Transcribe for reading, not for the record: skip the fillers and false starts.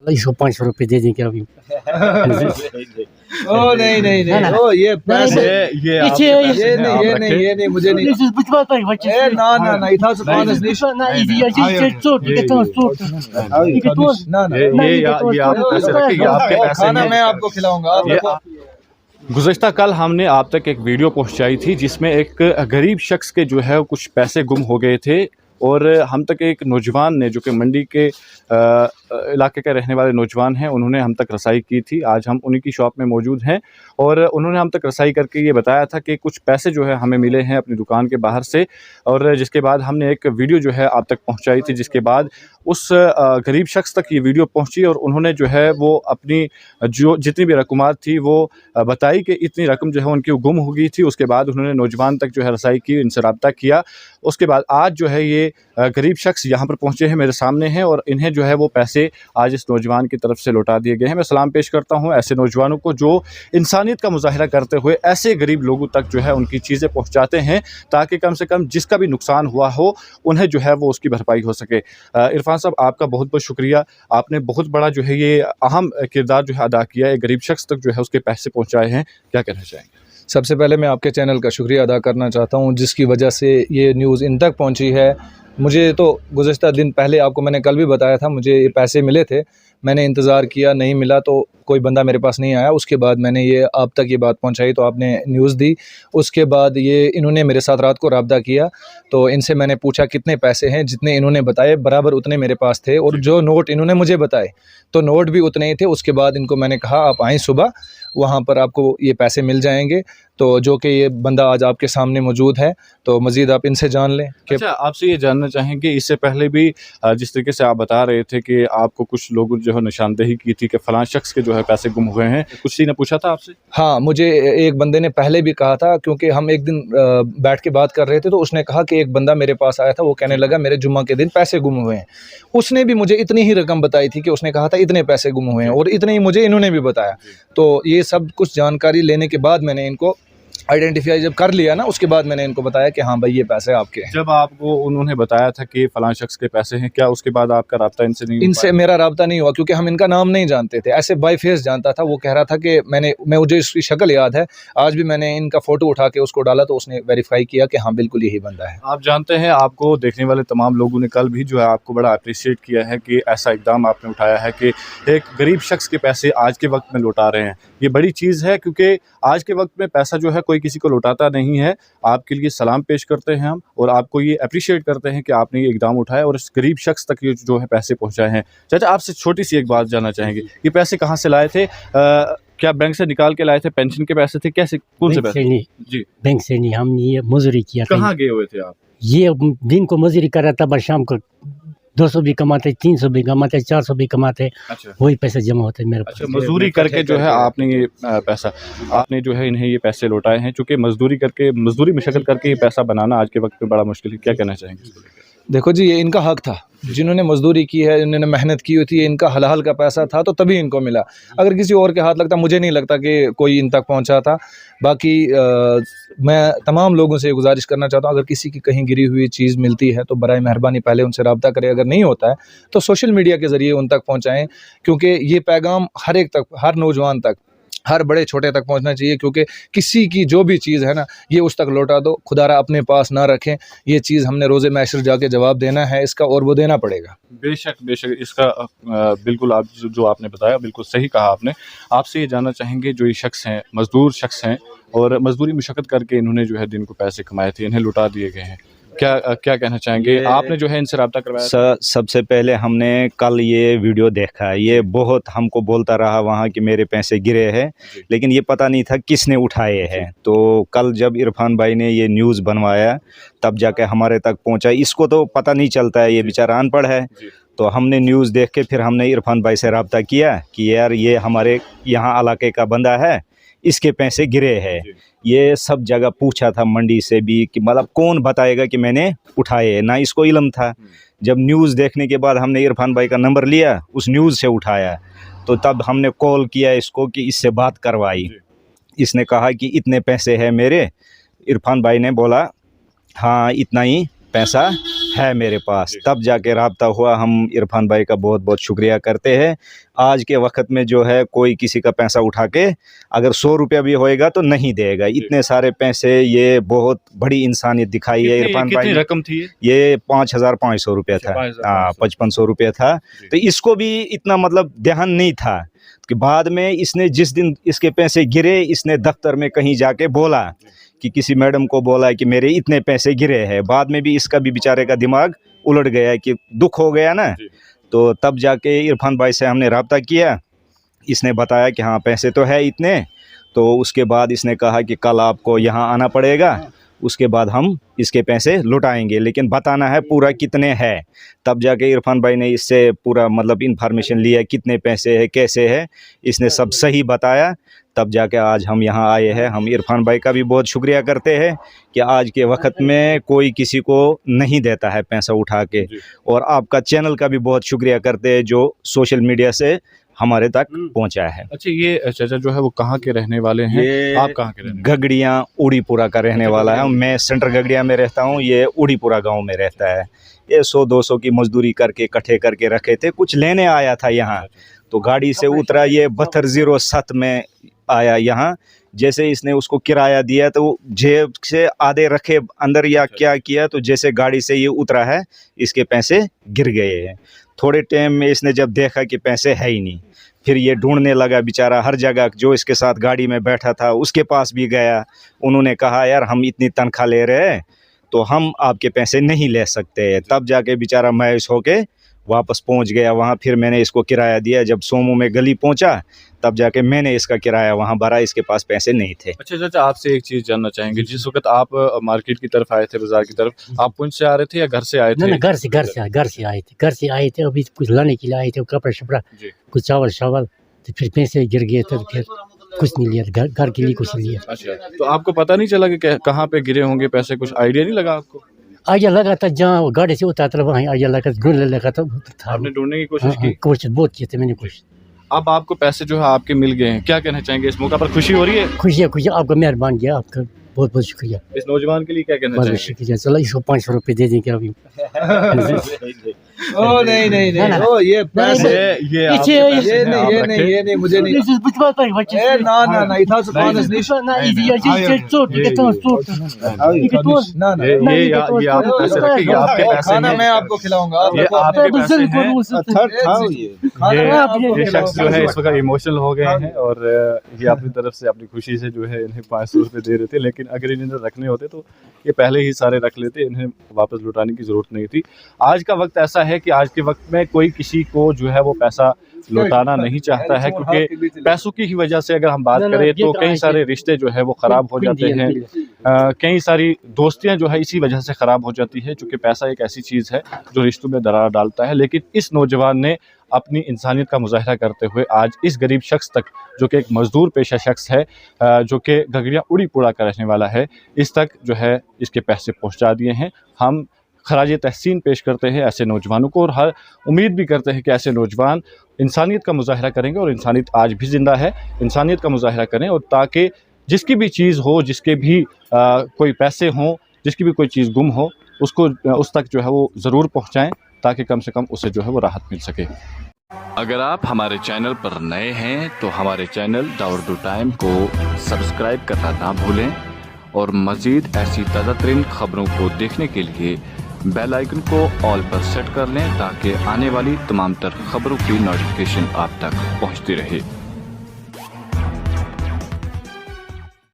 इसको 500 रुपये दे देंगे अभी। ओ नहीं नहीं ना, ना, नहीं, ओ ये पैसे ये ये नहीं मुझे नहीं, ना ना ना इथा से पानस नहीं, ना ना ये आप पैसे रखिए, आपके पैसे खाना हैं। मैं आपको खिलाऊंगा, आप ये रखो। गुज़श्ता कल हमने आप तक एक वीडियो पहुंचाई थी जिसमें एक गरीब शख्स के जो है कुछ पैसे गुम हो गए थे, और हम तक एक नौजवान ने जो कि मंडी के इलाके के रहने वाले नौजवान हैं, उन्होंने हम तक रसाई की थी। आज हम उन्हीं की शॉप में मौजूद हैं और उन्होंने हम तक रसाई करके ये बताया था कि कुछ पैसे जो है हमें मिले हैं अपनी दुकान के बाहर से, और जिसके बाद हमने एक वीडियो जो है आप तक पहुंचाई थी, जिसके बाद उस गरीब शख्स तक ये वीडियो पहुंची और उन्होंने जो है वो अपनी जो जितनी भी रकमात थी वो बताई कि इतनी रकम जो है उनकी गुम हो गई थी। उसके बाद उन्होंने नौजवान तक जो है रसाई की, इनसे रब्ता किया। उसके बाद आज जो है ये गरीब शख्स यहाँ पर पहुँचे हैं, मेरे सामने हैं, और इन्हें जो है वो पैसे आज इस नौजवान की तरफ से लौटा दिए गए हैं। मैं सलाम पेश करता हूँ ऐसे नौजवानों को जो इंसानियत का मुजाहिरा करते हुए ऐसे गरीब लोगों तक जो है उनकी चीज़ें पहुँचाते हैं, ताकि कम से कम जिसका भी नुकसान हुआ हो उन्हें जो है वो उसकी भरपाई हो सके। इरफान साहब, आपका बहुत बहुत शुक्रिया, आपने बहुत बड़ा जो है ये अहम किरदार जो है अदा किया है, गरीब शख्स तक जो है उसके पैसे पहुँचाए हैं। क्या कहना चाहेंगे? सबसे पहले मैं आपके चैनल का शुक्रिया अदा करना चाहता हूं, जिसकी वजह से ये न्यूज़ इन तक पहुंची है। मुझे तो गुज़श्ता दिन पहले, आपको मैंने कल भी बताया था, मुझे ये पैसे मिले थे, मैंने इंतज़ार किया, नहीं मिला तो कोई बंदा मेरे पास नहीं आया। उसके बाद मैंने ये आप तक ये बात पहुंचाई तो आपने न्यूज़ दी। उसके बाद ये इन्होंने मेरे साथ रात को राब्ता किया, तो इनसे मैंने पूछा कितने पैसे हैं, जितने इन्होंने बताए बराबर उतने मेरे पास थे, और जो नोट इन्होंने मुझे बताए तो नोट भी उतने ही थे। उसके बाद इनको मैंने कहा आप आएँ सुबह, वहाँ पर आपको ये पैसे मिल जाएंगे। तो जो कि ये बंदा आज आपके सामने मौजूद है, तो मज़ीद आप इनसे जान लें कि अच्छा, आपसे ये जानना चाहेंगे, इससे पहले भी जिस तरीके से आप बता रहे थे कि आपको कुछ लोगों जो है निशानदेही की थी कि फ़लाँ शख्स के जो है पैसे गुम हुए हैं, कुछ किसी ने पूछा था आपसे? हाँ, मुझे एक बंदे ने पहले भी कहा था, क्योंकि हम एक दिन बैठ के बात कर रहे थे, तो उसने कहा कि एक बंदा मेरे पास आया था, वो कहने लगा मेरे जुम्मा के दिन पैसे गुम हुए हैं। उसने भी मुझे इतनी ही रकम बताई थी कि उसने कहा था इतने पैसे गुम हुए हैं, और इतने ही मुझे इन्होंने भी बताया। तो ये सब कुछ जानकारी लेने के बाद मैंने इनको आइडेंटिफाई जब कर लिया ना, उसके बाद मैंने इनको बताया कि हाँ भाई ये पैसे आपके हैं। जब आपको उन्होंने बताया था कि फ़लाँ शख्स के पैसे हैं, क्या उसके बाद आपका राब्ता इनसे नहीं हुआ? इनसे मेरा राब्ता नहीं हुआ, क्योंकि हम इनका नाम नहीं जानते थे, ऐसे बाय फेस जानता था। वो कह रहा था कि मुझे इसकी शक्ल याद है, आज भी मैंने इनका फ़ोटो उठा के उसको डाला तो उसने वेरीफाई किया कि हाँ बिल्कुल यही बंदा है। आप जानते हैं, आपको देखने वाले तमाम लोगों ने कल भी जो है आपको बड़ा अप्रिशिएट किया है कि ऐसा इक़दाम आपने उठाया है कि एक गरीब शख्स के पैसे आज के वक्त में लौटा रहे हैं। ये बड़ी चीज़ है, क्योंकि आज के वक्त में पैसा जो है कोई किसी को लौटाता नहीं है। आपके लिए सलाम पेश करते हैं हम, और आपको ये अप्रिशिएट करते हैं कि आपने ये इक़दाम उठाया और इस गरीब शख्स तक ये जो है पैसे पहुँचाए हैं। चाचा, आपसे छोटी सी एक बात जानना चाहेंगे, ये पैसे कहाँ से लाए थे? क्या बैंक से निकाल के लाए थे? पेंशन के पैसे थे? कैसे, कौन से बैंक पैसे? से नहीं, जी, बैंक से नहीं, हम ये मजदूरी किया था। कहाँ गए हुए थे आप? ये दिन को मजदूरी कर रहा था, बस शाम को 200 भी कमाते, 300 भी कमाते, 400 भी कमाते, अच्छा वही पैसे जमा होते मेरे पास। अच्छा, मजदूरी करके जो है आपने ये पैसा, आपने जो है इन्हें ये पैसे लौटाए हैं, चूँकि मजदूरी करके, मजदूरी मशक्कत करके ये पैसा बनाना आज के वक्त में बड़ा मुश्किल है। क्या कहना चाहेंगे इसको लेकर? देखो जी, ये इनका हक था, जिन्होंने मजदूरी की है, इन्होंने मेहनत की हुई थी, ये इनका हलाल का पैसा था, तो तभी इनको मिला। अगर किसी और के हाथ लगता, मुझे नहीं लगता कि कोई इन तक पहुंचा था। बाकी मैं तमाम लोगों से गुजारिश करना चाहता हूं, अगर किसी की कहीं गिरी हुई चीज़ मिलती है तो बराए मेहरबानी पहले उनसे रब्ता करें। अगर नहीं होता है तो सोशल मीडिया के ज़रिए उन तक पहुँचाएँ, क्योंकि ये पैगाम हर एक तक, हर नौजवान तक, हर बड़े छोटे तक पहुंचना चाहिए। क्योंकि किसी की जो भी चीज़ है ना, ये उस तक लौटा दो, खुदारा अपने पास ना रखें। ये चीज़ हमने रोज़े महशर जाके जवाब देना है इसका, और वो देना पड़ेगा। बेशक बेशक, इसका बिल्कुल आप जो आपने बताया बिल्कुल सही कहा आपने। आपसे ये जानना चाहेंगे, जो ये शख्स हैं, मजदूर शख्स हैं, और मजदूरी मशक्कत करके इन्होंने जो है दिन को पैसे कमाए थे, इन्हें लुटा दिए गए हैं, क्या कहना चाहेंगे? आपने जो है इनसे रब्ता करवाया? सबसे पहले हमने कल ये वीडियो देखा, ये बहुत हमको बोलता रहा वहाँ कि मेरे पैसे गिरे हैं, लेकिन ये पता नहीं था किसने उठाए हैं। तो कल जब इरफान भाई ने ये न्यूज़ बनवाया तब जाके हमारे तक पहुँचा। इसको तो पता नहीं चलता है, ये बेचारा अनपढ़ है। तो हमने न्यूज़ देख के फिर हमने इरफान भाई से रब्ता किया कि यार ये हमारे यहाँ इलाके का बंदा है, इसके पैसे गिरे हैं। ये सब जगह पूछा था, मंडी से भी, कि मतलब कौन बताएगा कि मैंने उठाए, ना इसको इल्म था। जब न्यूज़ देखने के बाद हमने इरफान भाई का नंबर लिया, उस न्यूज़ से उठाया, तो तब हमने कॉल किया इसको कि इससे बात करवाई। इसने कहा कि इतने पैसे हैं मेरे। इरफान भाई ने बोला हाँ इतना ही पैसा है मेरे पास। तब जाके राब्ता हुआ। हम इरफान भाई का बहुत बहुत शुक्रिया करते हैं। आज के वक्त में जो है कोई किसी का पैसा उठा के अगर 100 रुपया भी होएगा तो नहीं देगा। इतने सारे पैसे, ये बहुत बड़ी इंसानियत दिखाई है इरफान भाई कितनी ने। रकम थी ये 5,500 रुपया था। 5500 रुपया था। तो इसको भी इतना मतलब ध्यान नहीं था कि बाद में इसने जिस दिन इसके पैसे गिरे, इसने दफ्तर में कहीं जाके बोला कि किसी मैडम को बोला कि मेरे इतने पैसे गिरे हैं। बाद में भी इसका भी बेचारे का दिमाग उलट गया कि दुख हो गया ना। तो तब जाके इरफान भाई से हमने रब्ता किया। इसने बताया कि हाँ पैसे तो है इतने। तो उसके बाद इसने कहा कि कल आपको यहाँ आना पड़ेगा, उसके बाद हम इसके पैसे लौटाएंगे, लेकिन बताना है पूरा कितने हैं। तब जाके इरफान भाई ने इससे पूरा मतलब इन्फॉर्मेशन लिया कितने पैसे है, कैसे है। इसने सब सही बताया। तब जाके आज हम यहाँ आए हैं। हम इरफान भाई का भी बहुत शुक्रिया करते हैं कि आज के वक्त में कोई किसी को नहीं देता है पैसा उठा के। और आपका चैनल का भी बहुत शुक्रिया करते हैं जो सोशल मीडिया से हमारे तक पहुंचा है। अच्छा, ये चाचा जो है वो कहाँ के रहने वाले हैं? ये आप कहाँ के रहने वाले? गगड़िया उड़ीपुरा का रहने वाला है। मैं सेंटर गगड़िया में रहता हूँ, ये उड़ीपुरा गांव में रहता है। ये 100-200 की मजदूरी करके इकट्ठे करके रखे थे। कुछ लेने आया था यहाँ, तो गाड़ी से उतरा। ये 7207 में आया यहाँ। जैसे इसने उसको किराया दिया तो जेब से आधे रखे अंदर या क्या किया, तो जैसे गाड़ी से ये उतरा है इसके पैसे गिर गए हैं। थोड़े टाइम में इसने जब देखा कि पैसे है ही नहीं, फिर ये ढूंढने लगा बेचारा। हर जगह जो इसके साथ गाड़ी में बैठा था उसके पास भी गया। उन्होंने कहा यार हम इतनी तनख्वाह ले रहे हैं तो हम आपके पैसे नहीं ले सकते। तब जाके बेचारा मायूस होके वापस पहुंच गया वहाँ। फिर मैंने इसको किराया दिया। जब सोमू में गली पहुंचा तब जाके मैंने इसका किराया वहाँ भरा। इसके पास पैसे नहीं थे। अच्छा चाचा, आपसे एक चीज़ जानना चाहेंगे। जिस वक्त आप मार्केट की तरफ आए थे, बाजार की तरफ, आप पुंछ से आ रहे थे या घर से आए थे? ना घर से आए थे। अभी कुछ लाने के लिए आए थे, कपड़ा शपड़ा, कुछ चावल शावल। तो फिर पैसे गिर गए थे, तो फिर कुछ नहीं लिया, घर के लिए कुछ नहीं लिया। अच्छा, तो आपको पता नहीं चला कि कहाँ पे गिरे होंगे पैसे? कुछ आइडिया नहीं लगा आपको? आइडिया लगा था, जहाँ वो गाड़ी से उतारा वहीं आइडिया लगा, ढूंढने लगा था। आपने ढूंढने की कोशिश की? कोशिश बहुत की थी मैंने, कोशिश। अब आपको पैसे जो है आपके मिल गए हैं, क्या कहना चाहेंगे? इस मौका पर खुशी हो रही है? खुशी आपका मेहरबान किया, आपका बहुत बहुत शुक्रिया। इस नौजवान के लिए क्या कहना बहुत चाहेंगे? शुक्रिया। चलो इसको 500 रुपये दे देंगे अभी। ओ नहीं, ओ ये पैसे, ये आपके ये पैसे हैं, आप रखें। ये नहीं, मुझे नहीं। ना इतना से पानस नहीं। ना ये आप पैसे रखें, ये आपके पैसे खाना हैं। मैं आपको खिलाऊंगा। ये आपके पैसे हैं। ये शख्स जो है इस वक्त इमोशनल हो गए हैं और ये अपनी तरफ से अपनी खुशी से जो है इन्हें 500 रुपये दे रहे थे। लेकिन अगर इन्हें रखने होते तो ये पहले ही सारे रख लेते, इन्हें वापस लौटाने की ज़रूरत नहीं थी। आज का वक्त ऐसा है कि आज के वक्त में कोई किसी को जो है वो पैसा लौटाना नहीं चाहता है, क्योंकि पैसों की ही वजह से अगर हम बात करें तो कई सारे रिश्ते जो है वो ख़राब हो जाते हैं। कई सारी दोस्तियां जो है इसी वजह से ख़राब हो जाती है, क्योंकि पैसा एक ऐसी चीज़ है जो रिश्तों में दरार डालता है। लेकिन इस नौजवान ने अपनी इंसानियत का मुजाहरा करते हुए आज इस गरीब शख्स तक, जो कि एक मज़दूर पेशा शख्स है, जो कि गगड़िया उड़ीपुरा का रहने वाला है, इस तक जो है इसके पैसे पहुँचा दिए हैं। हम खराज तहसीन पेश करते हैं ऐसे नौजवानों को और हर उम्मीद भी करते हैं कि ऐसे नौजवान इंसानियत का मुजाहरा करेंगे और इंसानियत आज भी ज़िंदा है। इंसानियत का मुजाहरा करें और ताकि जिसकी भी चीज़ हो, जिसके भी कोई पैसे हों, जिसकी भी कोई चीज़ गुम हो, उसको उस तक जो है वो ज़रूर पहुँचाएँ, ताकि कम से कम उसे जो है वो राहत मिल सके। अगर आप हमारे चैनल पर नए हैं तो हमारे चैनल द उर्दू टाइम को सब्सक्राइब करना ना भूलें और मज़ीद ऐसी ताज़ा तरीन ख़बरों को देखने के लिए बेल आइकन को ऑल पर सेट कर लें, ताकि आने वाली तमाम तर ख़बरों की नोटिफिकेशन आप तक पहुंचती रहे।